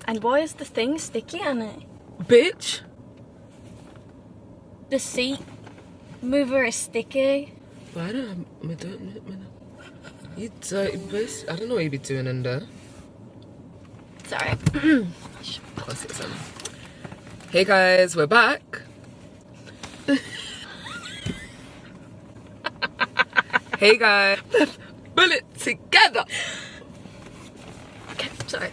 And why is the thing sticky on it? Bitch. The seat mover is sticky. Why don't you dirty bitch? I don't know what you be doing in there. Sorry. Hey guys, we're back. Hey guys, let's pull it together. Okay, sorry.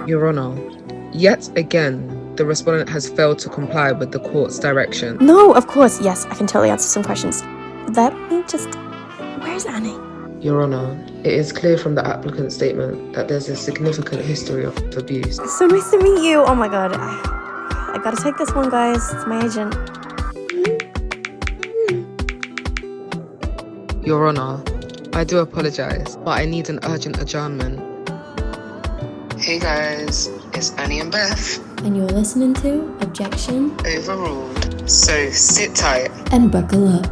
Your Honour, yet again, the respondent has failed to comply with the court's direction. No, of course, yes, I can totally answer some questions. Let me just... Where's Annie? Your Honour, it is clear from the applicant's statement that there's a significant history of abuse. So nice to meet you. Oh my god. I gotta take this one, guys. It's my agent. Your Honour, I do apologise, but I need an urgent adjournment. Hey guys, it's Annie and Beth. And you're listening to Objection, Overruled. So sit tight and buckle up.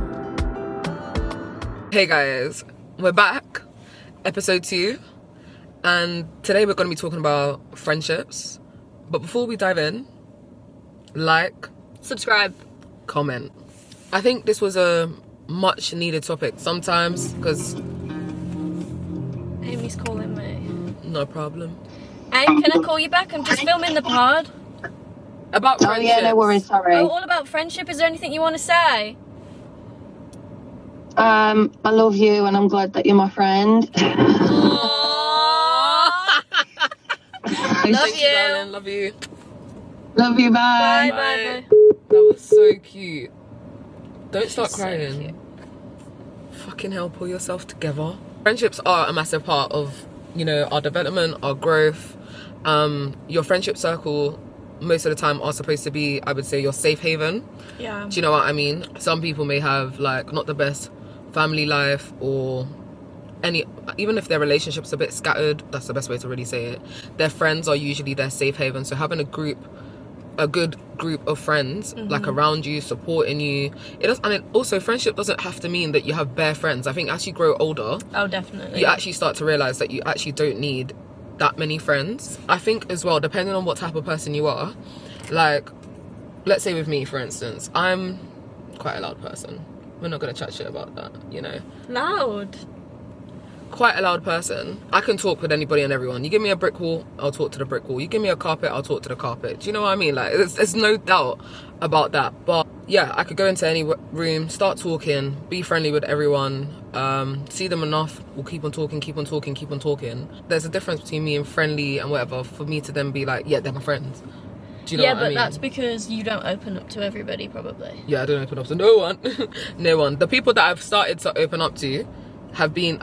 Hey guys, we're back, episode 2, and today we're going to be talking about friendships. But before we dive in, like, Subscribe. comment. I think this was a much needed topic sometimes because Amy's calling me. no problem. Hey, can I call you back? I'm just filming the pod. About friendships. Oh yeah, no worries, sorry. Oh, all about friendship. Is there anything you want to say? I love you and I'm glad that you're my friend. Love Thank you. darling. Love you. Love you, Bye, bye. bye, bye. That was so cute. Don't start She's so crying. cute. Fucking hell, pull yourself together. Friendships are a massive part of, you know, our development, our growth. Your friendship circle most of the time are supposed to be, I would say, your safe haven. Yeah. Do you know what I mean? Some people may have like not the best family life, or even if their relationship's a bit scattered, that's the best way to really say it. Their friends are usually their safe haven. So having a good group of friends like around you, supporting you, and also friendship doesn't have to mean that you have bare friends. I think as you grow older, Oh, definitely. you actually start to realize that you actually don't need that many friends. I think as well, depending on what type of person you are, like let's say with me, for instance, I'm quite a loud person. We're not going to chat shit about that, you know. Loud. Quite a loud person. I can talk with anybody and everyone. You give me a brick wall, I'll talk to the brick wall. You give me a carpet, I'll talk to the carpet. Do you know what I mean? Like, there's no doubt about that. But yeah, I could go into any room, start talking, be friendly with everyone, see them enough, we'll keep on talking. There's a difference between me and friendly and whatever for me to then be like, yeah, they're my friends. Do you know Yeah, what but I mean? that's because you don't open up to everybody, probably. Yeah, I don't open up to no one. No one. The people that I've started to open up to have been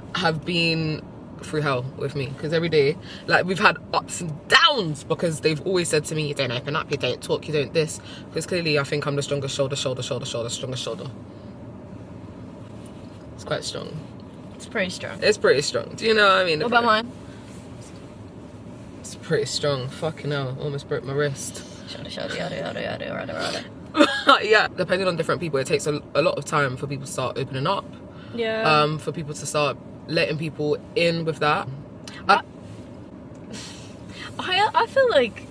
through hell with me, because every day, like, we've had ups and downs, because they've always said to me, you don't open up, you don't talk, you don't this, because clearly I think I'm the strongest strongest shoulder. It's quite strong. It's pretty strong. It's pretty strong. Do you know what I mean? What about mine? It's pretty strong. Fucking hell, almost broke my wrist. Shoulder, yada. Yeah, depending on different people, it takes a lot of time for people to start opening up. Yeah. For people to start letting people in with that. I feel like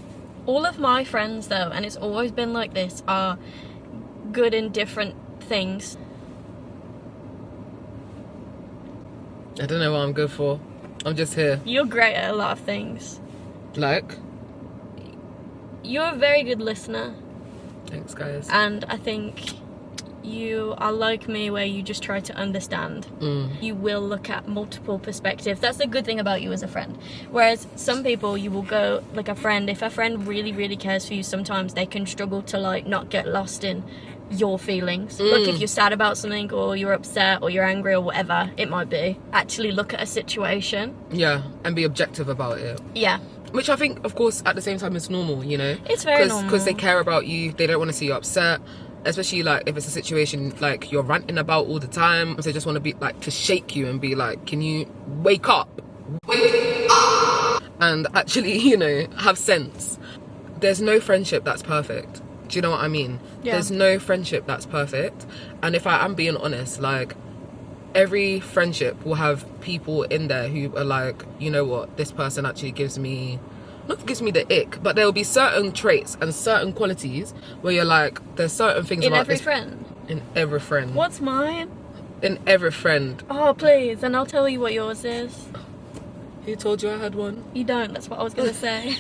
all of my friends, though, and it's always been like this, are good in different things. I don't know what I'm good for. I'm just here. You're great at a lot of things. Like, You're a very good listener, thanks guys. and I think you are like me, where you just try to understand. You will look at multiple perspectives. That's the good thing about you as a friend. Whereas some people, you will go, like, if a friend really, really cares for you, sometimes they can struggle to, like, not get lost in your feelings. Like, if you're sad about something, or you're upset, or you're angry, or whatever it might be, actually look at a situation. Yeah, and be objective about it. Yeah. Which I think, of course, at the same time is normal, you know? It's very normal. Because they care about you. They don't want to see you upset. Especially, like, if it's a situation, like, you're ranting about all the time. They just want to be, like, to shake you and be like, can you wake up? Wake up! And actually, you know, have sense. There's no friendship that's perfect. Do you know what I mean? Yeah. There's no friendship that's perfect. And if I am being honest, like, every friendship will have people in there who are like, you know what, this person actually gives me, not gives me the ick, but there will be certain traits and certain qualities where you're like, there's certain things In about every this friend. in every friend. What's mine? In every friend. Oh, please, and I'll tell you what yours is. Who told you I had one? You don't, that's what I was gonna say.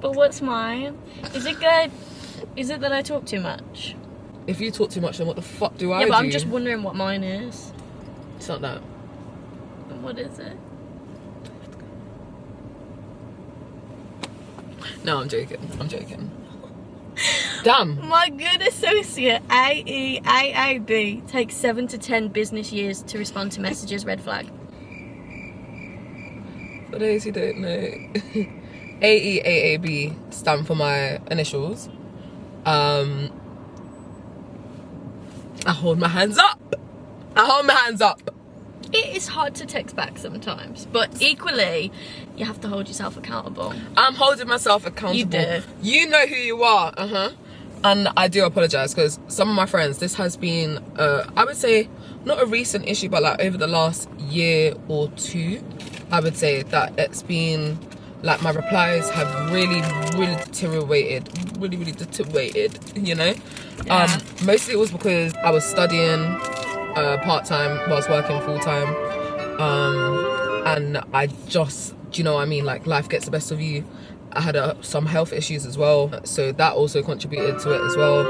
But what's mine? Is it good? Is it that I talk too much? If you talk too much, then what the fuck do I do? Yeah, but I'm just wondering what mine is. It's not that. What is it? No, I'm joking. I'm joking. Damn. My good associate, AEAAB, takes 7 to 10 business years to respond to messages, red flag. For those who don't know, AEAAB stand for my initials. I hold my hands up. I hold my hands up. It is hard to text back sometimes, but equally, you have to hold yourself accountable. I'm holding myself accountable. You do. You know who you are. And I do apologize because some of my friends, this has been, I would say, not a recent issue, but like over the last year or two, I would say that it's been like my replies have really deteriorated, you know. Yeah. Mostly it was because I was studying part-time whilst working full-time, and I just, do you know what I mean, like life gets the best of you. I had some health issues as well, so that also contributed to it as well.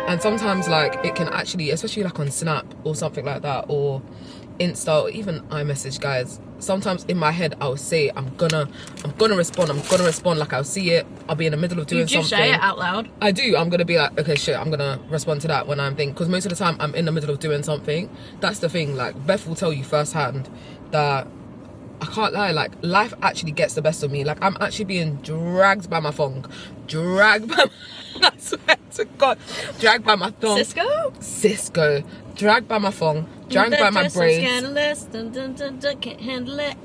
And sometimes like it can actually, especially like on Snap or something like that, or Insta, or even iMessage, guys, sometimes in my head I'll say I'm gonna respond, like I'll see it, I'll be in the middle of doing something. You just say it out loud. I do. I'm gonna be like, okay, shit, I'm gonna respond to that when I'm thinking, because most of the time I'm in the middle of doing something. That's the thing, like Beth will tell you firsthand that I can't lie, like life actually gets the best of me. Like I'm actually being dragged by my thong, I swear to God, dragged by my thong. Cisco, dragged by my thong, dragged by my braids. Scandalous, can't handle it.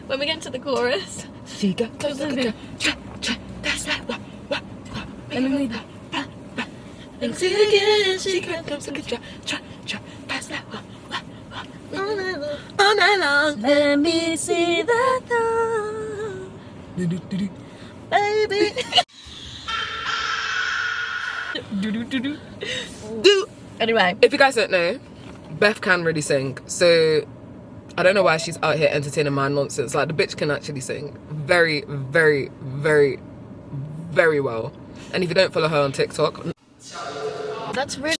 When we get to the chorus, let me read that. Thinks again, she can't come to pass that all night long. Let me see that thong, baby. Anyway, If you guys don't know, Beth can really sing, so I don't know why she's out here entertaining my nonsense. Like the bitch can actually sing very well. And if you don't follow her on TikTok, that's really.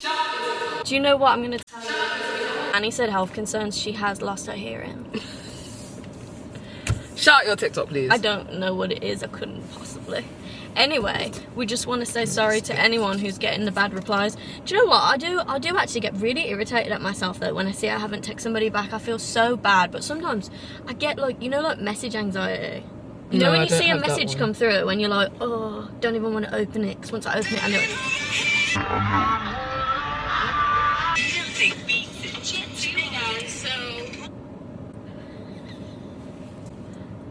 Do you know what I'm going to tell you? Annie said health concerns. She has lost her hearing. shout out your TikTok, please. I don't know what it is. I couldn't possibly. Anyway, we just want to say sorry to anyone who's getting the bad replies. Do you know what? I do actually get really irritated at myself though when I see I haven't texted somebody back. I feel so bad. But sometimes I get like, you know, like message anxiety. You know, No, when I you don't see a have that message one. come through and you're like, oh, don't even want to open it, because once I open it, I know it.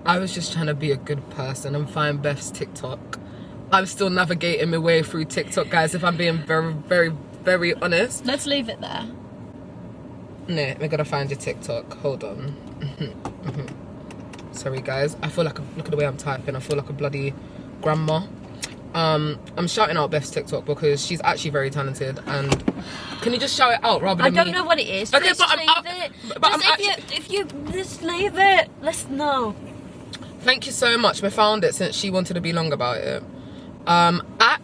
I was just trying to be a good person and find Beth's TikTok. I'm still navigating my way through TikTok, guys, if I'm being very honest. Let's leave it there. No, we're gonna find your TikTok. Hold on. Sorry, guys. I feel like, look at the way I'm typing. I feel like a bloody grandma. I'm shouting out Beth's TikTok because she's actually very talented. And can you just shout it out rather than I don't me? know what it is. Okay, Let's but just I'm leave it. but Just I'm if you just leave it. Let's know. Thank you so much. We found it since she wanted to be long about it. At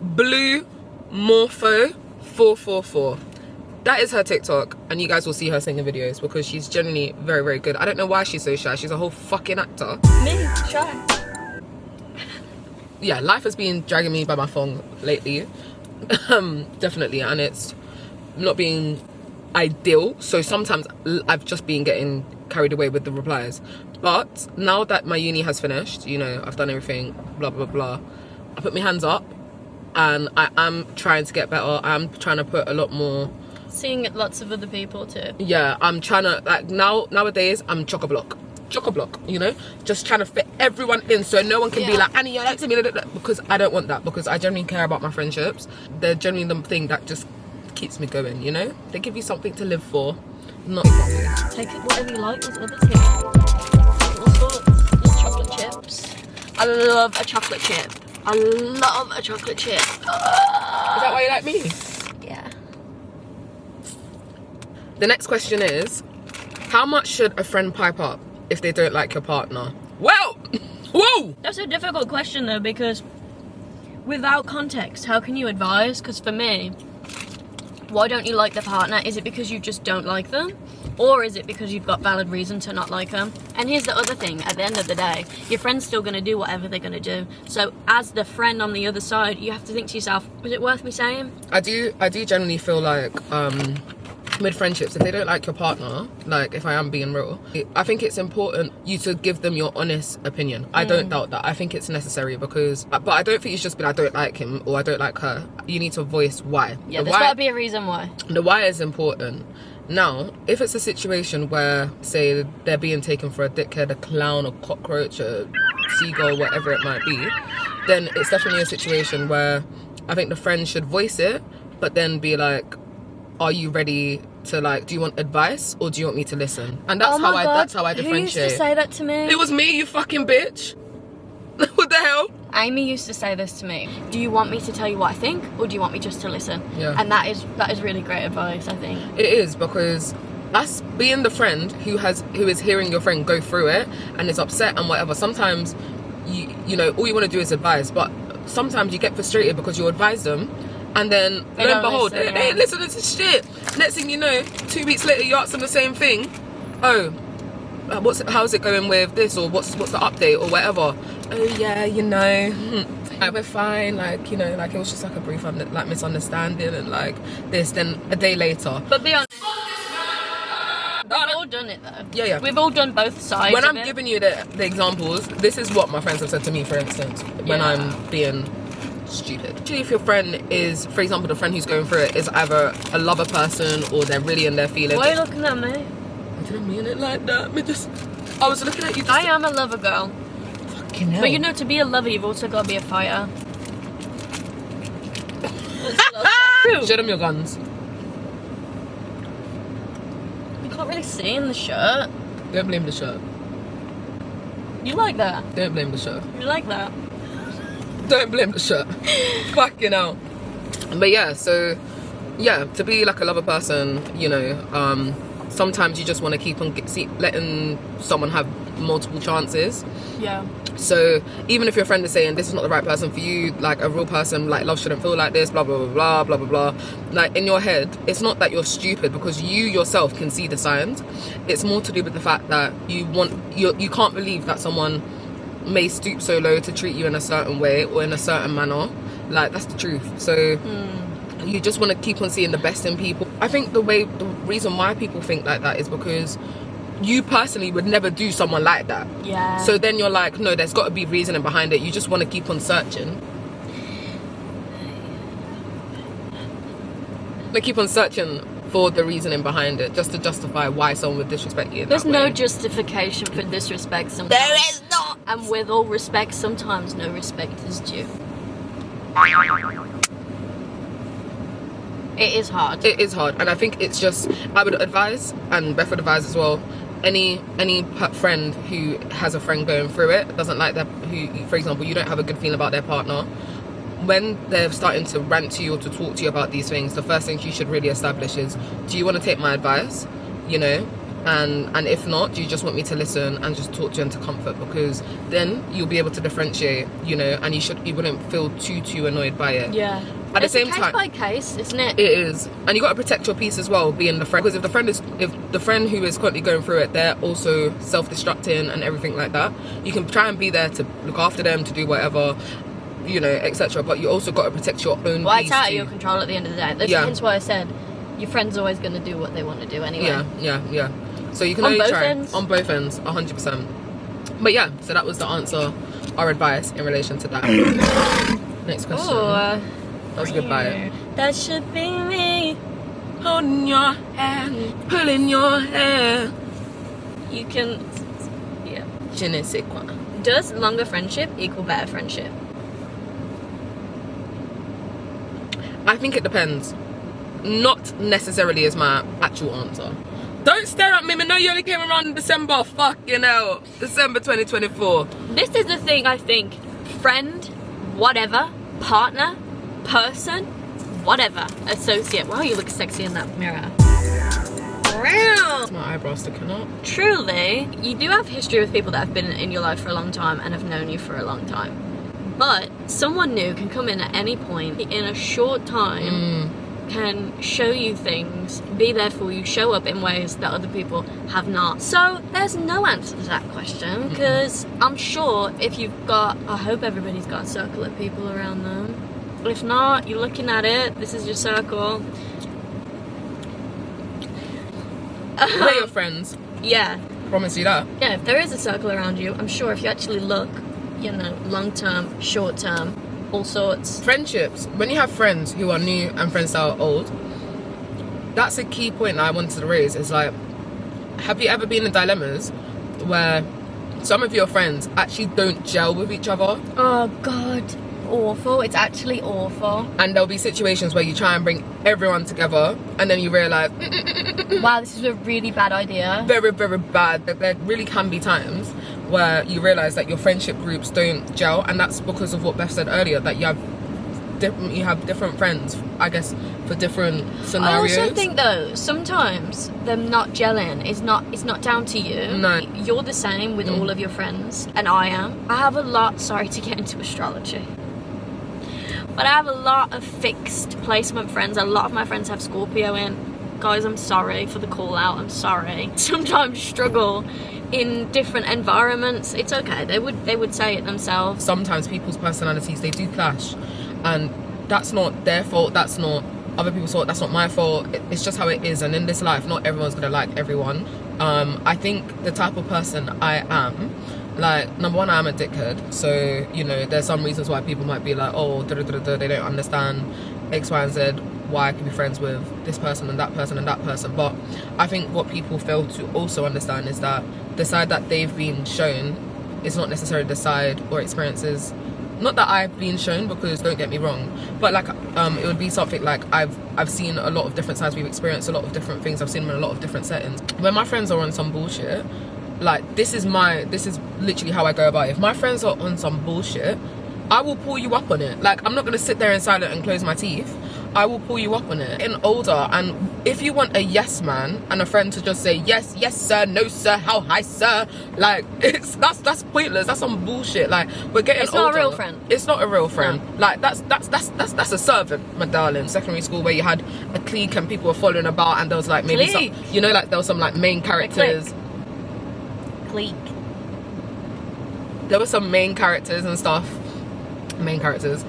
Blue Morpho 444. That is her TikTok, and you guys will see her singing videos because she's genuinely very good. I don't know why she's so shy. She's a whole fucking actor. Me, shy. Yeah, life has been dragging me by my thong lately. Definitely, and it's not being ideal. So sometimes I've just been getting carried away with the replies. But now that my uni has finished, you know, I've done everything, blah blah blah, I put my hands up and I am trying to get better. I'm trying to put a lot more. Seeing lots of other people too. Yeah, I'm trying to, like, nowadays I'm chock-a-block. chock-a-block, you know, just trying to fit everyone in so no one can be like, Annie, you're like to me, because I don't want that, because I genuinely care about my friendships. They're genuinely the thing that just keeps me going, you know. They give you something to live for, not something. Take it whatever you like. There's others here. All sorts. There's chocolate chips. I love a chocolate chip. I love a chocolate chip. Is that why you like me? Yeah. The next question is, how much should a friend pipe up if they don't like your partner? Well, whoa! That's a difficult question though, because without context, how can you advise? Because for me, why don't you like the partner? Is it because you just don't like them? Or is it because you've got valid reason to not like them? And here's the other thing, at the end of the day, your friend's still going to do whatever they're going to do. So as the friend on the other side, you have to think to yourself, was it worth me saying? I do generally feel like with friendships, if they don't like your partner, like if I am being real, I think it's important you to give them your honest opinion. I don't doubt that. I think it's necessary because, but I don't think you should just be like, I don't like him or I don't like her. You need to voice why. Yeah, there's got to be a reason why. The why is important. Now, if it's a situation where, say, they're being taken for a dickhead, a clown, a cockroach, a seagull, whatever it might be, then it's definitely a situation where I think the friend should voice it, but then be like, are you ready to, like, do you want advice or do you want me to listen? And that's that's how I differentiate. Who used to say that to me? It was me, you fucking bitch. What the hell? Amy used to say this to me. Do you want me to tell you what I think, or do you want me just to listen? Yeah. And that is really great advice, I think. It is, because that's being the friend who is hearing your friend go through it and is upset and whatever. Sometimes you know, all you want to do is advise, but sometimes you get frustrated because you advise them and then lo and behold, they ain't listening to shit. Next thing you know, 2 weeks later you ask them the same thing. Oh, how's it going with this, or what's the update or whatever? Oh yeah, you know, like, we're fine, like, you know, like it was just like a brief like misunderstanding and like this. Then a day later, But be honest, we've all done it though. Yeah. We've all done both sides. When of I'm it. giving you the examples, this is what my friends have said to me, for instance, when I'm being stupid. Actually, if your friend is, for example, the friend who's going through it is either a lover person or they're really in their feelings. Why are you looking at me? I didn't mean it like that. I was looking at you. I am a lover girl. Fucking hell. But you know, to be a lover, you've also got to be a fighter. Show them your guns. You can't really see in the shirt. Don't blame the shirt. You like that? Don't blame the shirt. You like that? Don't blame the shirt. Fucking hell. But yeah, so yeah, to be like a lover person, you know, sometimes you just want to keep on letting someone have multiple chances. Yeah. So even if your friend is saying this is not the right person for you, like a real person, like love shouldn't feel like this, blah blah blah blah blah blah blah, like in your head, it's not that you're stupid because you yourself can see the signs. It's more to do with the fact that you can't believe that someone may stoop so low to treat you in a certain way or in a certain manner. Like, that's the truth. So you just want to keep on seeing the best in people. I think the reason why people think like that is because you personally would never do someone like that. Yeah. So then you're like, no, there's got to be reasoning behind it. You just want to keep on searching. Like, keep on searching for the reasoning behind it, just to justify why someone would disrespect you in There's that no way. Justification for disrespect sometimes. There is not! And with all respect, sometimes no respect is due. It is hard. It is hard, and I think it's just, I would advise, and Beth would advise as well, any friend who has a friend going through it, doesn't like that, who, for example, you don't have a good feeling about their partner, when they're starting to rant to you or to talk to you about these things, the first thing you should really establish is, do you want to take my advice, you know, and if not, do you just want me to listen and just talk to you into comfort? Because then you'll be able to differentiate, you know, and you wouldn't feel too annoyed by it. Yeah. At the same case time, by case, isn't it? it is, and you got to protect your peace as well, being the friend. Because if the friend who is currently going through it, they're also self-destructing and everything like that. You can try and be there to look after them, to do whatever, you know, etc. But you also got to protect your own Well, peace it's out of too. your control at the end of the day. That's hence why I said your friend's always going to do what they want to do anyway. Yeah. So you can On only both try ends? on both ends, 100%. But yeah, so that was the answer, our advice in relation to that. Next question. Oh, That was a good bite. that should be me. Holding your hand, pulling your hair. You can... Je ne sais quoi. Does longer friendship equal better friendship? I think it depends. Not necessarily is my actual answer. Don't stare at me. I know you only came around in December. Fucking hell. December 2024. This is the thing, I think. Friend, whatever, partner, person, whatever, associate. Wow, you look sexy in that mirror. Wow. My eyebrows sticking up. Truly, you do have history with people that have been in your life for a long time and have known you for a long time. But someone new can come in at any point in a short time, can show you things, be there for you, show up in ways that other people have not. So there's no answer to that question, because I'm sure if you've got, I hope everybody's got a circle of people around them. If not, you're looking at it, this is your circle. We're your friends. Yeah. Promise you that. Yeah, if there is a circle around you, I'm sure if you actually look, you know, long term, short term, all sorts. Friendships, when you have friends who are new and friends that are old, that's a key point that I wanted to raise. Is like, have you ever been in dilemmas where some of your friends actually don't gel with each other? Oh God, awful. It's actually awful. And there'll be situations where you try and bring everyone together and then you realise, wow, this is a really bad idea. very, very bad. There really can be times where you realise that your friendship groups don't gel, and that's because of what Beth said earlier, that you have different friends, I guess, for different scenarios. I also think though, sometimes them not gelling it's not down to you. No. You're the same with all of your friends, and I am. I have a lot, sorry to get into astrology, but I have a lot of fixed placement friends. A lot of my friends have Scorpio in. Guys, I'm sorry for the call out, I'm sorry. Sometimes struggle in different environments. It's okay, they would say it themselves. Sometimes people's personalities, they do clash, and that's not their fault, that's not other people's fault, that's not my fault. It's just how it is, and in this life not everyone's gonna like everyone. I think the type of person I am, like, number one, I'm a dickhead, so you know there's some reasons why people might be like, oh, they don't understand X, Y and Z, why I can be friends with this person and that person and that person. But I think what people fail to also understand is that the side that they've been shown is not necessarily the side or experiences, not that I've been shown, because don't get me wrong, but like it would be something like I've seen a lot of different sides, we've experienced a lot of different things, I've seen them in a lot of different settings. When my friends are on some bullshit, like this is literally how I go about it. If my friends are on some bullshit, I will pull you up on it. Like, I'm not gonna sit there in silence and close my teeth. I will pull you up on it. In older, and if you want a yes man and a friend to just say yes, yes sir, no sir, how high sir, like that's pointless. That's some bullshit. Like, we're getting older. It's not a real friend. It's not a real friend. No. Like that's a servant, my darling. Secondary school where you had a clique and people were following about, and there was like maybe Clique. some, you know, like there was some like main characters. Clique. There were some main characters and stuff. Main characters,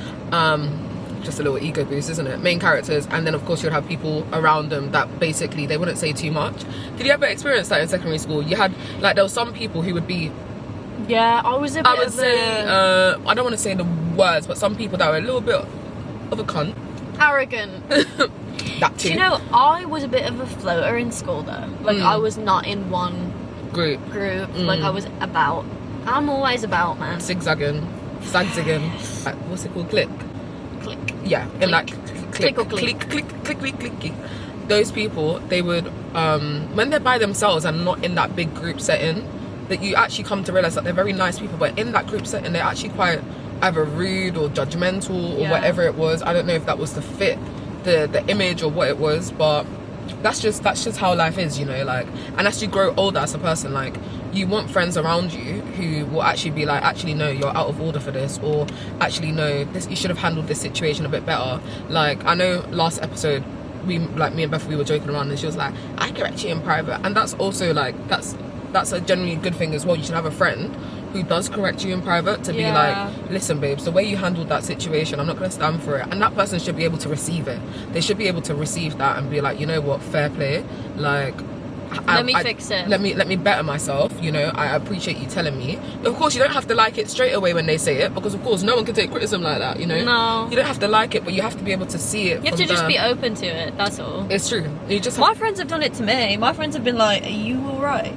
just a little ego boost, isn't it? Main characters, and then of course you'd have people around them that basically they wouldn't say too much. Did you ever experience that in secondary school? You had, like, there were some people who would be, Yeah, I was a bit I would of say, a I don't want to say the words, but some people that were a little bit of a cunt. arrogant. That too. Do you know, I was a bit of a floater in school though. Like, I was not in one group. Like, I was about. I'm always about, man. Zigzagging. Like, what's it called? Click. Yeah, in like click, click. Those people, they would when they're by themselves and not in that big group setting, that you actually come to realize that they're very nice people, but in that group setting they're actually quite either rude or judgmental or whatever it was. I don't know if that was to fit the image or what it was, but that's just how life is, you know. Like, and as you grow older as a person, like, you want friends around you who will actually be like, actually no, you're out of order for this, or actually no, this, you should have handled this situation a bit better. Like, I know last episode me and Beth, we were joking around and she was like, I correct you in private, and that's also like, that's a genuinely good thing as well. You should have a friend who does correct you in private to be like, listen babes, the way you handled that situation, I'm not going to stand for it. And that person should be able to receive it. They should be able to receive that and be like, you know what, fair play, like, let me fix it. Let me better myself, you know. I appreciate you telling me. Of course, you don't have to like it straight away when they say it, because of course no one can take criticism like that, you know. No. You don't have to like it, but you have to be able to see it. You have to just be open to it, that's all. It's true. You just My friends have done it to me. My friends have been like, are you alright?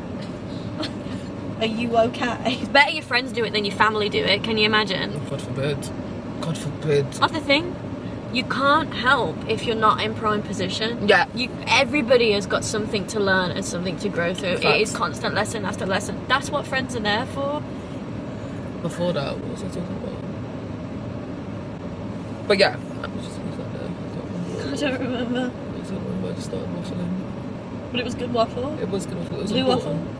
Are you okay? It's better your friends do it than your family do it. Can you imagine? God forbid. God forbid. That's the thing. You can't help if you're not in prime position. Yeah. Everybody has got something to learn and something to grow through. Facts. It is constant lesson after lesson. That's what friends are there for. Before that, what was I talking about? But yeah. I don't remember. I just started waffling. But it was good waffle. It was good waffle. It was Blue important. waffle?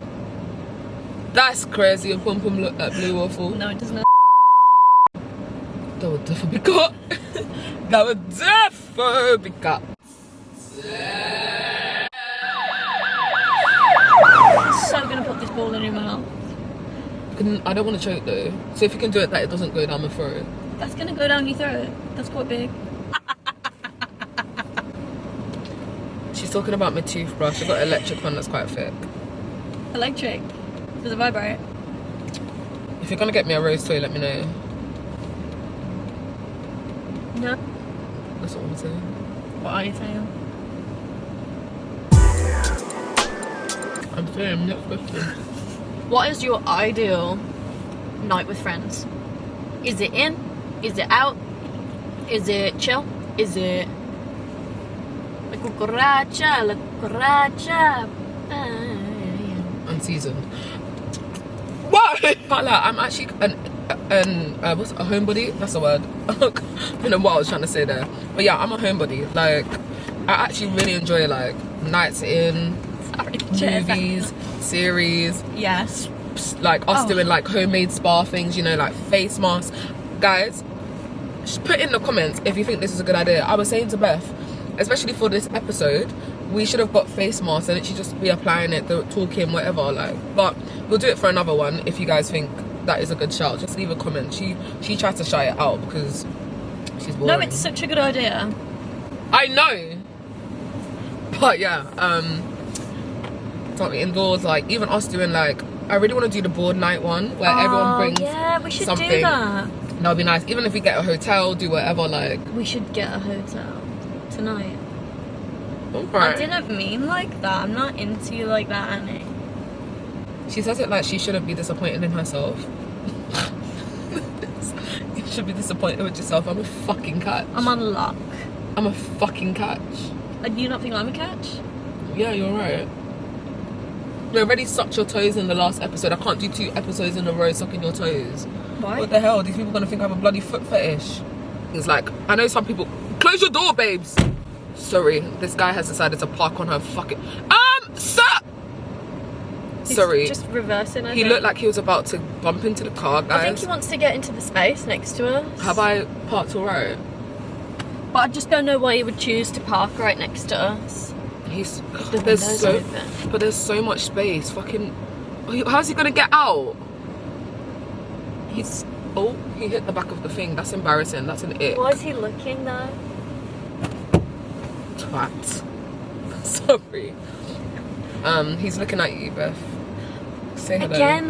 That's crazy. Your pum pum looked like blue waffle. No, it doesn't. That would definitely be cut. That would definitely be cut. So gonna put this ball in your mouth. I don't want to choke though. So if you can do it that it doesn't go down my throat. That's gonna go down your throat. That's quite big. She's talking about my toothbrush. I've got an electric one that's quite thick. Electric. Does it vibrate? If you're gonna get me a rose toy, let me know. No. That's what I'm saying. What are you saying? I'm saying next question. What is your ideal night with friends? Is it in? Is it out? Is it chill? Is it la cucaracha? Unseasoned. What? Can't lie, I'm actually what's a homebody? That's a word. I don't know what I was trying to say there. But yeah, I'm a homebody. Like, I actually really enjoy like nights in, movies, series. Yes. Like us doing like homemade spa things, you know, like face masks. Guys, just put in the comments if you think this is a good idea. I was saying to Beth, especially for this episode, we should have got face masks and it should just be applying it, talking, whatever. Like, but we'll do it for another one if you guys think that is a good shout. Just leave a comment. She tried to shout it out because she's boring. No, it's such a good idea. I know. But yeah, something indoors, like even us doing like, I really want to do the board night one where everyone brings yeah, we should something. do that. That would be nice. Even if we get a hotel, do whatever, like. We should get a hotel tonight. Alright. I didn't mean like that. I'm not into you like that, Annie. She says it like she shouldn't be disappointed in herself. You should be disappointed with yourself. I'm a fucking catch. I'm on luck. I'm a fucking catch. Do you not think I'm a catch? Yeah, you're right. You already sucked your toes in the last episode. I can't do 2 episodes in a row sucking your toes. Why? What the hell? These people are gonna think I have a bloody foot fetish. It's like, I know some people. Close your door, babes. Sorry, this guy has decided to park on her fucking. Sir! Sorry. Just reversing, I He think. looked like he was about to bump into the car, guys. I think he wants to get into the space next to us. Have I parked alright? But I just don't know why he would choose to park right next to us. He's The there's window's so open. but there's so much space. Fucking, how's he gonna get out? He's he hit the back of the thing. That's embarrassing. That's an ick. Why is he looking though? Twat. Sorry. He's looking at you, Beth. Say hello. Again,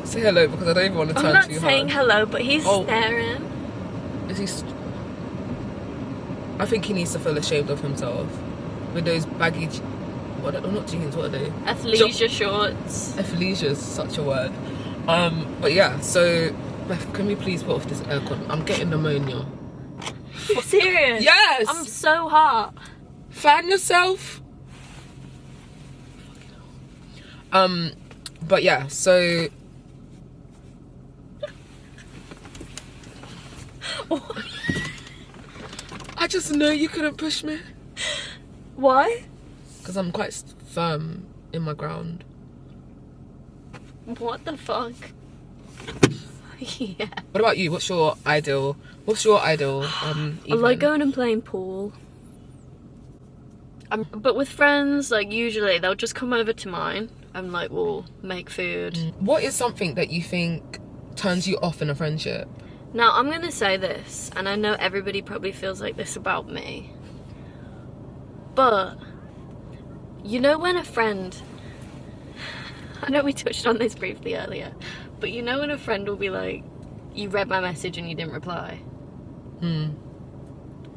Say hello because I don't even want to I'm turn not too saying hard. hello, but he's staring. Is he? I think he needs to feel ashamed of himself with those baggy. What? Not jeans. What are they? Athleisure shorts. Athleisure is such a word. But yeah. So, Beth, can we please put off this aircon? I'm getting pneumonia. You serious? Yes. I'm so hot. Fan yourself. But yeah. So. I just know you couldn't push me. Why? Because I'm quite firm in my ground. What the fuck? Yeah. What about you? What's your ideal? I like going and playing pool. But with friends, like usually they'll just come over to mine and like we'll make food. What is something that you think turns you off in a friendship? Now I'm gonna say this, and I know everybody probably feels like this about me, but you know when a friend, I know we touched on this briefly earlier, but you know when a friend will be like, you read my message and you didn't reply?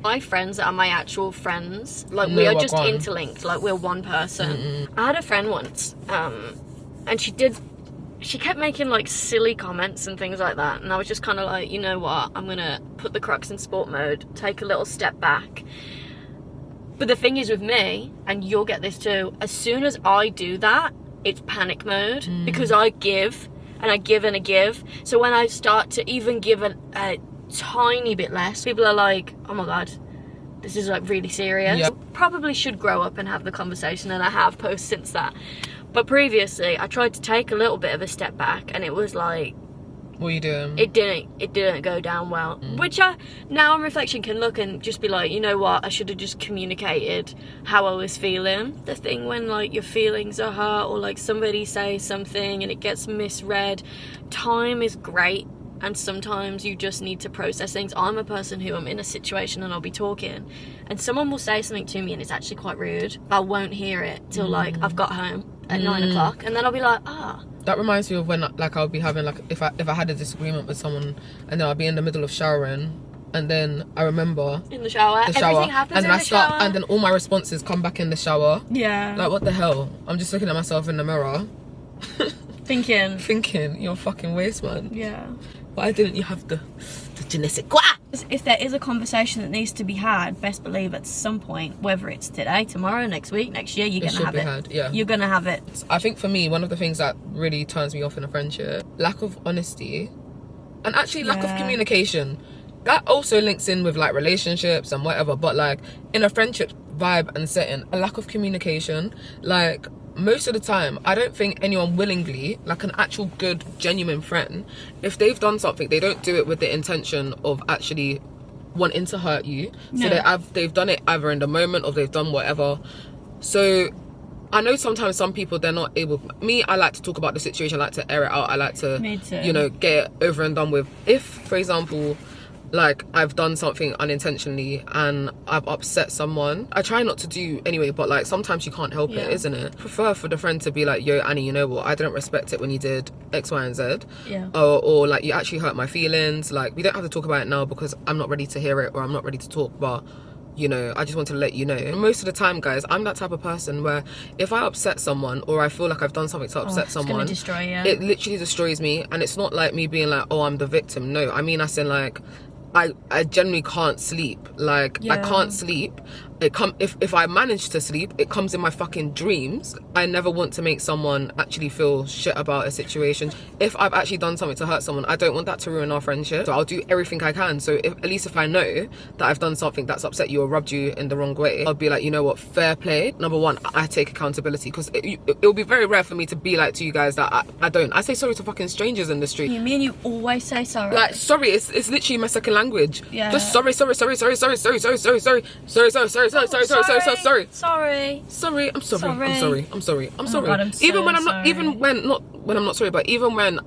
My friends are my actual friends. Like, No, we are we're just gone. interlinked. Like, we're one person. I had a friend once, and she kept making, like, silly comments and things like that. And I was just kind of like, you know what? I'm going to put the Crocs in sport mode, take a little step back. But the thing is with me, and you'll get this too, as soon as I do that, it's panic mode. Because I give, and I give and I give. So when I start to even give a tiny bit less, people are like, oh my God, this is like really serious. Yep. Probably should grow up and have the conversation, and I have post since that. But previously, I tried to take a little bit of a step back, and it was like, What are you doing? it didn't go down well. Which I now on reflection can look and just be like, you know what, I should have just communicated how I was feeling. The thing when like your feelings are hurt, or like somebody says something and it gets misread, time is great, and sometimes you just need to process things. I'm a person who, I'm in a situation and I'll be talking and someone will say something to me and it's actually quite rude. I won't hear it till like I've got home at 9 o'clock, and then I'll be like, That reminds me of when like I'll be having like if I had a disagreement with someone, and then I'll be in the middle of showering, and then I remember in the shower. Everything happens and then in the shower. and then all my responses come back in the shower. Yeah. Like, what the hell? I'm just looking at myself in the mirror Thinking, you're a fucking waste, man. yeah. Why didn't you have the je ne sais quoi? If there is a conversation that needs to be had, best believe at some point, whether it's today, tomorrow, next week, next year, you're It gonna should have be it. had, yeah. You're gonna have it. I think for me, one of the things that really turns me off in a friendship, lack of honesty, and actually lack of Yeah. communication. That also links in with like relationships and whatever, but like in a friendship vibe and setting, a lack of communication, like most of the time, I don't think anyone willingly, like an actual good, genuine friend, if they've done something, they don't do it with the intention of actually wanting to hurt you. So No. they've done it either in the moment or they've done whatever. So I know sometimes some people, they're not able. Me, I like to talk about the situation. I like to air it out. I like to, Me too. you know, get it over and done with. If, for example, like I've done something unintentionally and I've upset someone, I try not to do anyway, but like sometimes you can't help it, isn't it? Prefer for the friend to be like, yo, Annie, you know what, I didn't respect it when you did X, Y, and Z. Yeah. Or like, you actually hurt my feelings. Like, we don't have to talk about it now because I'm not ready to hear it, or I'm not ready to talk, but you know, I just want to let you know. And most of the time, guys, I'm that type of person where if I upset someone, or I feel like I've done something to upset someone, It's gonna destroy you. it literally destroys me. And it's not like me being like, oh, I'm the victim. No, I mean, as in like, I generally can't sleep. Like, I can't sleep. If I manage to sleep, it comes in my fucking dreams. I never want to make someone actually feel shit about a situation. If I've actually done something to hurt someone, I don't want that to ruin our friendship. So I'll do everything I can. So at least if I know that I've done something that's upset you or rubbed you in the wrong way, I'll be like, you know what, fair play. Number one, I take accountability, because it'll be very rare for me to be like to you guys that I don't. I say sorry to fucking strangers in the street. Me and you always say sorry. Like, sorry, it's literally my second language. Yeah. Just sorry. I'm sorry. God, I'm Even so when I'm not, sorry. even when I'm not sorry, but even when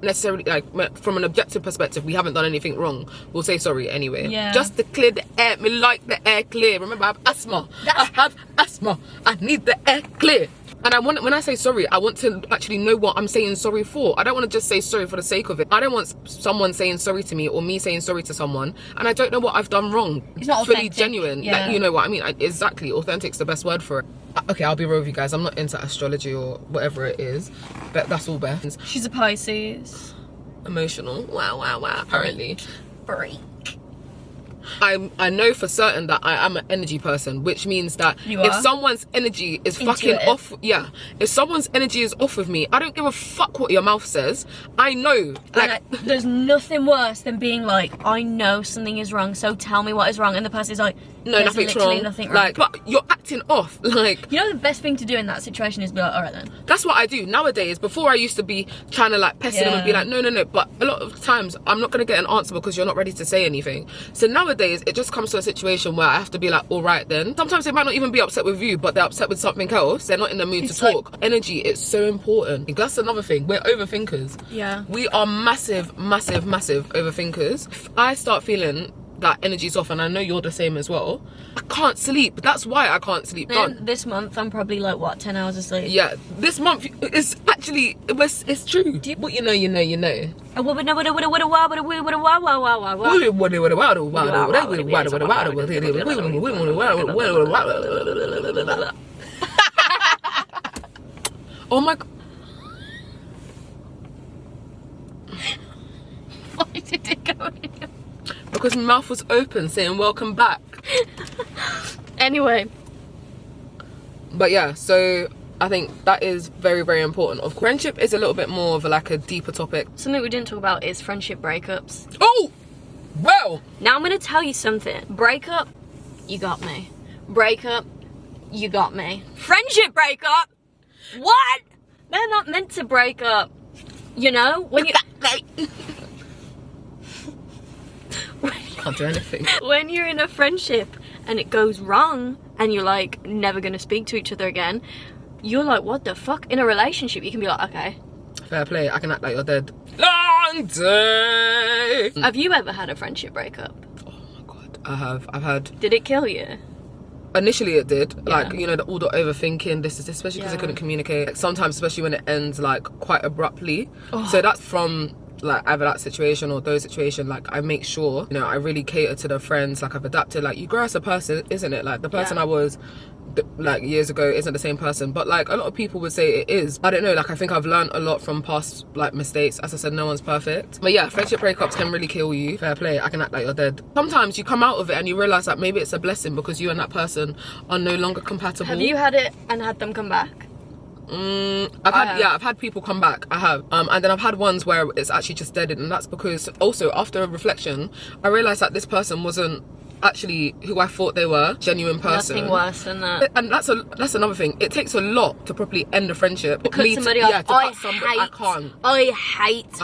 necessarily, like, from an objective perspective, we haven't done anything wrong, we'll say sorry anyway. Yeah. Just to clear the air. Me like the air clear. Remember, I have asthma. I need the air clear. And when I say sorry, I want to actually know what I'm saying sorry for. I don't want to just say sorry for the sake of it. I don't want someone saying sorry to me, or me saying sorry to someone, and I don't know what I've done wrong. It's not fully authentic. genuine. Yeah. Like, you know what I mean? Exactly. Authentic's the best word for it. Okay, I'll be real with you guys. I'm not into astrology or whatever it is, but that's all Beth. She's a Pisces. Emotional. Wow. Apparently. Freak. I know for certain that I am an energy person, which means that You if are? someone's energy is fucking Intuitive. off, if someone's energy is off with me, I don't give a fuck what your mouth says. I know, like, There's nothing worse than being like, I know something is wrong, so tell me what is wrong. And the person's like, no, there's nothing's literally wrong. nothing wrong. Like, but you're acting off. Like, You know the best thing to do in that situation is be like, alright then. that's what I do nowadays. Before, I used to be trying to like pester them and be Yeah. like, no. But a lot of times I'm not gonna get an answer because you're not ready to say anything. So nowadays it just comes to a situation where I have to be like, all right then. Sometimes they might not even be upset with you, but they're upset with something else. They're not in the mood It's to talk. Energy is so important. That's another thing. We're overthinkers. Yeah. We are massive overthinkers. If I start feeling that energy's off, and I know you're the same as well, I can't sleep. That's why I can't sleep. Then this month I'm probably like, what, 10 hours of sleep? Yeah, this month is actually, it's true. What you know. Oh my god. Why did it go in? Because my mouth was open saying welcome back. Anyway. But yeah, so I think that is very, very important. Of course, friendship is a little bit more of like a deeper topic. Something we didn't talk about is friendship breakups. Oh! Well! Now I'm gonna tell you something. Breakup, you got me. Breakup, you got me. Friendship breakup? What? They're not meant to break up. You know? When you... Can't do anything. When you're in a friendship and it goes wrong and you're like never gonna speak to each other again, you're like, what the fuck? In a relationship you can be like, okay, fair play, I can act like you're dead. Long day. Have you ever had a friendship breakup? Oh my god, I've had. Did it kill you? Initially it did, Yeah. like, you know, all the overthinking, this is especially because I couldn't communicate. Like, sometimes, especially when it ends like quite abruptly. So that's from like either that situation or those situations. Like, I make sure, you know, I really cater to the friends. Like, I've adapted. Like, you grow as a person, isn't it? Like, the person I was like years ago isn't the same person, but like a lot of people would say it is. I don't know, like I think I've learned a lot from past like mistakes. As I said, no one's perfect, but yeah, friendship breakups can really kill you. Fair play, I can act like you're dead. Sometimes you come out of it and you realize that maybe it's a blessing because you and that person are no longer compatible. Have you had it and had them come back? I've had people come back. I have, and then I've had ones where it's actually just deaded, and that's because also after a reflection, I realized that this person wasn't actually who I thought they were, genuine person. Nothing worse than that. And that's another thing. It takes a lot to properly end a friendship. To cut somebody off. I can't. I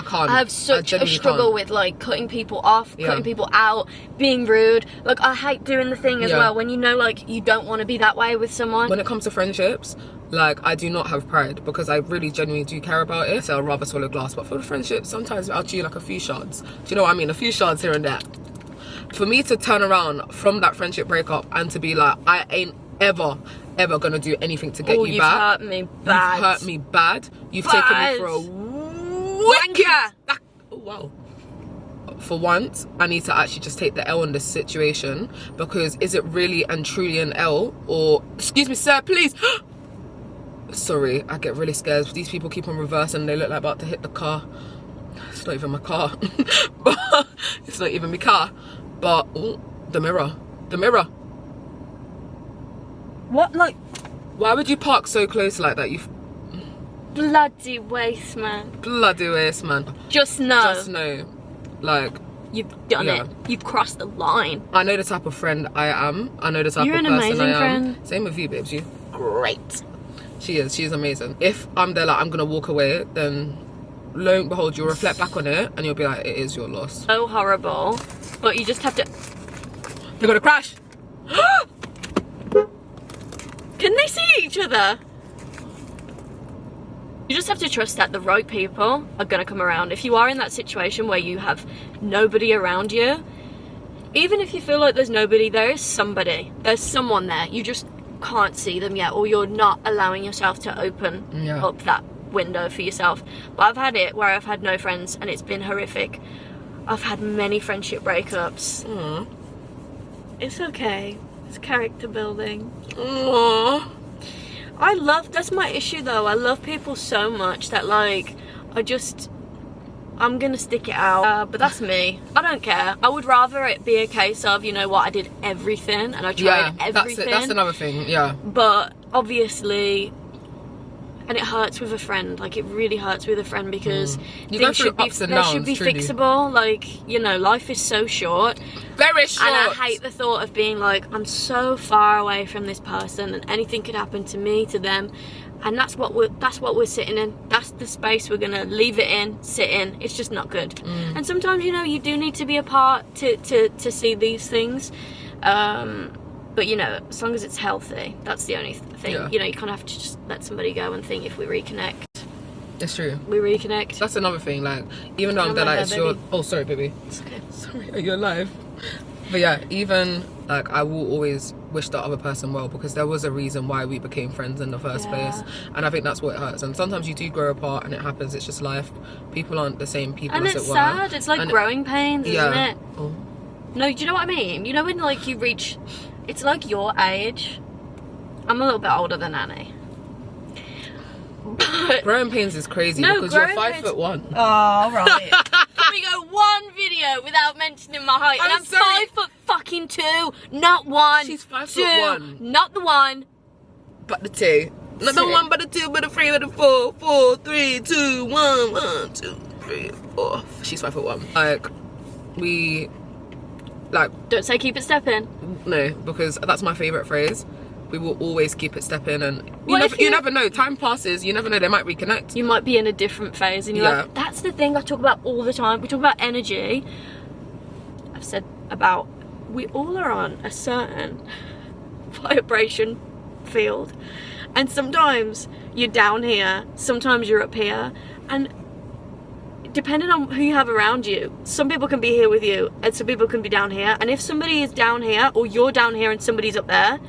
can't. I have such a struggle can't. with like cutting people off, cutting people out, being rude. Like, I hate doing the thing as well when you know like you don't want to be that way with someone. When it comes to friendships, like, I do not have pride because I really genuinely do care about it. So I'll rather swallow glass. But for the friendship, sometimes I'll chew like a few shards. Do you know what I mean? A few shards here and there. For me to turn around from that friendship breakup and to be like, I ain't ever gonna do anything to get you back. You've hurt me bad. You've hurt me bad. You've taken me for a wicked... Oh, wow. For once, I need to actually just take the L in this situation, because is it really and truly an L? Or, excuse me sir, please. Sorry, I get really scared. These people keep on reversing and they look like about to hit the car. It's not even my car. But it's not even my car. But ooh, the mirror. What, like? Why would you park so close like that? You Bloody waste, man. bloody waste, man. Just know. Just know, like, You've done it. You've crossed the line. I know the type of friend I am. I know the type You're of an person I amazing am. friend. Same with you, babes. You great. She's amazing. If I'm there like I'm gonna walk away, then lo and behold, you'll reflect back on it and you'll be like, it is your loss. So horrible, but you just have to. They're gonna crash. Can they see each other? You just have to trust that the right people are gonna come around. If you are in that situation where you have nobody around you, even if you feel like there's nobody, there is somebody. There's someone there. You just can't see them yet, or you're not allowing yourself to open up that window for yourself. But I've had it where I've had no friends and it's been horrific. I've had many friendship breakups. It's okay. It's character building. Aww. That's my issue though. I love people so much that like, I'm gonna stick it out. But that's me. I don't care. I would rather it be a case of, you know what, I did everything and I tried everything. That's another thing, yeah. But obviously, and it hurts with a friend. Like, it really hurts with a friend because things should be fixable. Like, you know, life is so short. Very short. And I hate the thought of being like, I'm so far away from this person and anything could happen to me, to them. And that's what we're sitting in. That's the space we're gonna leave it in, sit in. It's just not good. And sometimes, you know, you do need to be apart to see these things. But you know, as long as it's healthy, that's the only thing. Yeah. You know, you kind of have to just let somebody go and think, if we reconnect. It's true. We reconnect. That's another thing. Like, even though I'm there, like, it's your. Oh, sorry, baby. It's okay. Sorry, are you alive? But yeah, even like I will always wish the other person well, because there was a reason why we became friends in the first place, and I think that's what hurts. And sometimes you do grow apart, and it happens. It's just life. People aren't the same people and as it's it were. sad. It's like growing pains, isn't it? Oh. No, do you know what I mean? You know when like you reach, it's like your age. I'm a little bit older than Annie. But Growing pains is crazy, No, because you're growing 5'1". oh right. Can we go one video without mentioning my height? And I'm I'm sorry. 5'2", not one. She's 5'1". 2, not the one. But the 2. Not the 1, but the 2, but the 3, but the 4. 4, 3, 2, 1, 1, 2, 3, 4. She's 5'1". Like, we, like, Don't say keep it stepping. no, because that's my favourite phrase. We will always keep it stepping, and What you never know. Time passes. You never know. They might reconnect. You might be in a different phase, and you're Yeah. like, that's the thing I talk about all the time. We talk about energy. I've said about we all are on a certain vibration field, and sometimes you're down here, sometimes you're up here, and depending on who you have around you, some people can be here with you and some people can be down here. And if somebody is down here, or you're down here and somebody's up there,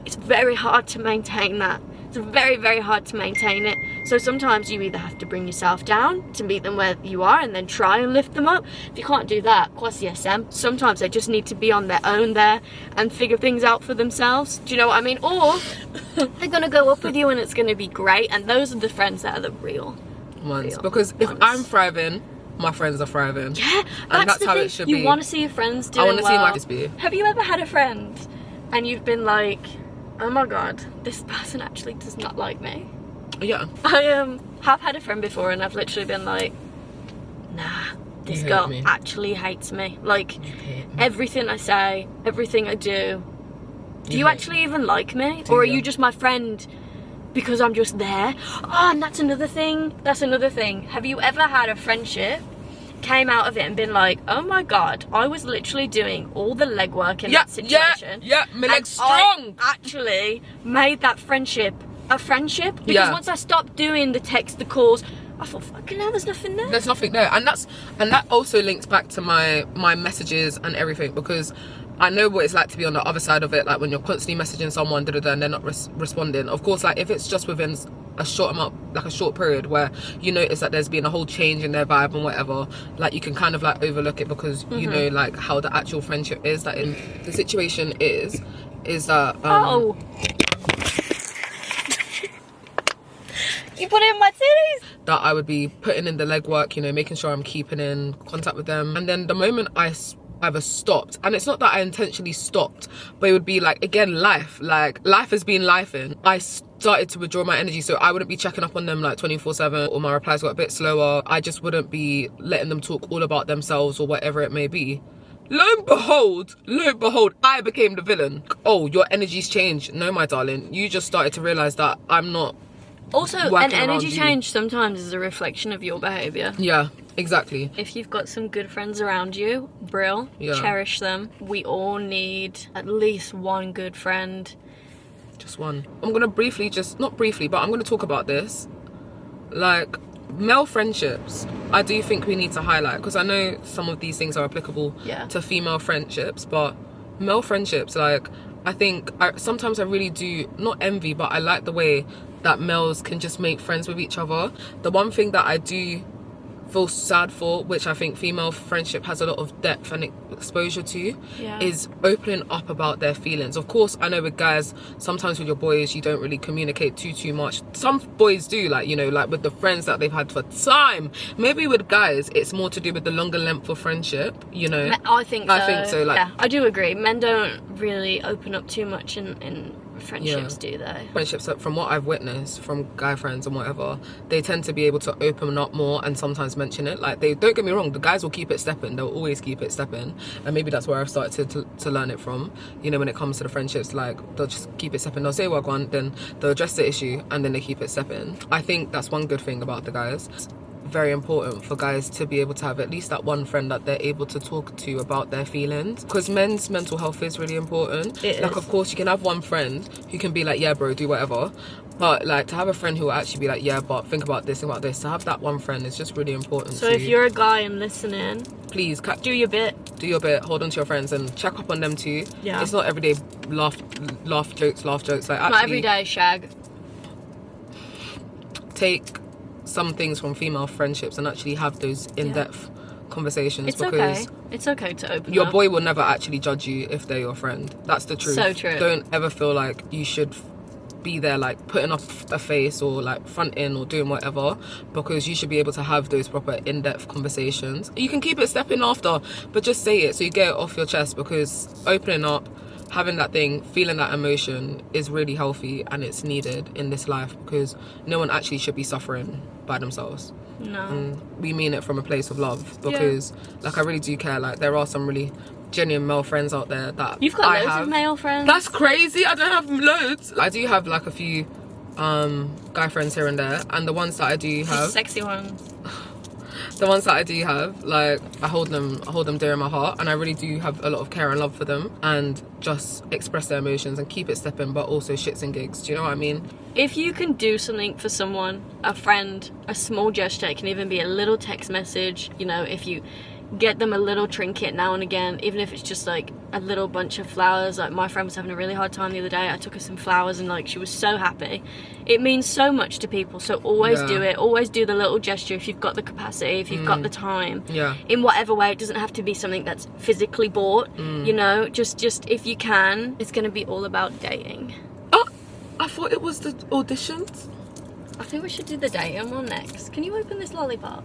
it's very hard to maintain that. It's very, very hard to maintain it. So sometimes you either have to bring yourself down to meet them where you are and then try and lift them up. If you can't do that, QSM, sometimes they just need to be on their own there and figure things out for themselves. Do you know what I mean? Or they're gonna go up with you and it's gonna be great, and those are the friends that are the real Once, real because if ones. I'm thriving, my friends are thriving. Yeah, and that's the how thing. it should You be. want to see your friends doing I want to see well. my friends be. Have you ever had a friend and you've been like, oh my god, this person actually does not like me? Yeah. I have had a friend before and I've literally been like, nah, this hate girl me. actually hates me. Like, hate me. everything I say, everything I do. Do you hate actually even like me? Or are you? you just my friend because I'm just there? Oh, and that's another thing. That's another thing. Have you ever had a friendship, came out of it and been like, oh my god, I was literally doing all the legwork in that situation. My leg's and strong. I actually made that friendship a friendship, because Yeah. once I stopped doing the text, the calls, I thought, fucking hell, there's nothing there. There's nothing there, and that also links back to my messages and everything, because I know what it's like to be on the other side of it, like when you're constantly messaging someone and they're not responding. Of course, like if it's just within a short amount, like a short period where you notice that there's been a whole change in their vibe and whatever, like you can kind of like overlook it, because you know like how the actual friendship is. That in the situation is that Oh. You put it in my titties. that I would be putting in the legwork, you know, making sure I'm keeping in contact with them. And then the moment I either stopped, and it's not that I intentionally stopped, but it would be like, again, life has been lifing. I started to withdraw my energy, so I wouldn't be checking up on them like 24/7, or my replies got a bit slower. I just wouldn't be letting them talk all about themselves or whatever it may be. Lo and behold, I became the villain. Oh, your energy's changed. No, my darling, you just started to realize that I'm not. Also, an Working around energy you. change sometimes is a reflection of your behaviour. Yeah, exactly. If you've got some good friends around you, brill, Yeah. cherish them. We all need at least one good friend. Just one. I'm gonna briefly, not briefly, but I'm gonna talk about this. Like, male friendships, I do think we need to highlight, because I know some of these things are applicable Yeah. to female friendships, but male friendships, like, I think sometimes I really do not envy, but I like the way that males can just make friends with each other. The one thing that I do feel sad for, which I think female friendship has a lot of depth and exposure to, Yeah. is opening up about their feelings. Of course, I know with guys, sometimes with your boys, you don't really communicate too much. Some boys do, like, you know, like with the friends that they've had for time. Maybe with guys, it's more to do with the longer length of friendship, you know. I think so. I think so, like- yeah, I do agree. Men don't really open up too much in friendships, do they? Friendships, from what I've witnessed from guy friends and whatever, they tend to be able to open up more and sometimes mention it. Like, they don't get me wrong, the guys will keep it stepping, they'll always keep it stepping, and maybe that's where I've started to learn it from, you know, when it comes to the friendships. Like, they'll just keep it stepping, they'll say wagwan, then they'll address the issue, and then they keep it stepping. I think that's one good thing about the guys. Very important for guys to be able to have at least that one friend that they're able to talk to about their feelings, because men's mental health is really important. It like is. Of course you can have one friend who can be like, yeah bro, do whatever, But like to have a friend who will actually be like, yeah, but think about this, to have that one friend is just really important. So if you're a guy and listening, please do your bit. Do your bit, hold on to your friends and check up on them too. Yeah. It's not everyday laugh jokes. Like actually, not every day shag. Take some things from female friendships and actually have those in-depth conversations. It's because okay. It's okay to open your up. boy will never actually judge you if they're your friend. That's the truth. So true. Don't ever feel like you should be there like putting up a face or like fronting or doing whatever, because you should be able to have those proper in-depth conversations. You can keep it stepping after, but just say it so you get it off your chest, because opening up, having that thing, feeling that emotion is really healthy and it's needed in this life, because no one actually should be suffering by themselves. No. And we mean it from a place of love, because like I really do care. Like there are some really genuine male friends out there that You've got loads of male friends. That's crazy. I don't have loads. I do have like a few guy friends here and there, and the ones that I do have, sexy ones. the ones that I do have, like I hold them dear in my heart, and I really do have a lot of care and love for them, and just express their emotions and keep it stepping, but also shits and gigs. Do you know what I mean? If you can do something for someone, a friend, a small gesture, it can even be a little text message, you know, if you get them a little trinket now and again, even if it's just like a little bunch of flowers. Like my friend was having a really hard time the other day, I took her some flowers and like she was so happy. It means so much to people, so always do it. Always do the little gesture if you've got the capacity, if you've got the time, in whatever way. It doesn't have to be something that's physically bought, you know, just if you can. It's going to be all about dating. Oh, I thought it was the auditions. I think we should do the dating one next. Can you open this lollipop?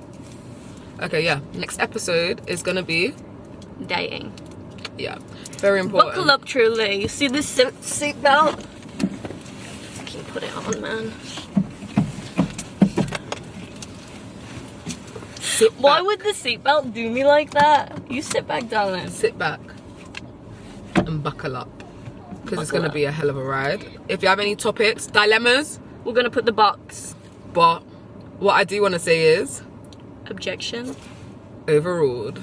Okay, yeah. Next episode is gonna be dating. Yeah, very important. Buckle up, truly. You see this seat belt? Can you put it on, man? Why would the seatbelt do me like that? You sit back, darling. Sit back and buckle up, because it's gonna be a hell of a ride. If you have any topics, dilemmas, we're gonna put the box. But what I do want to say is, objection overruled.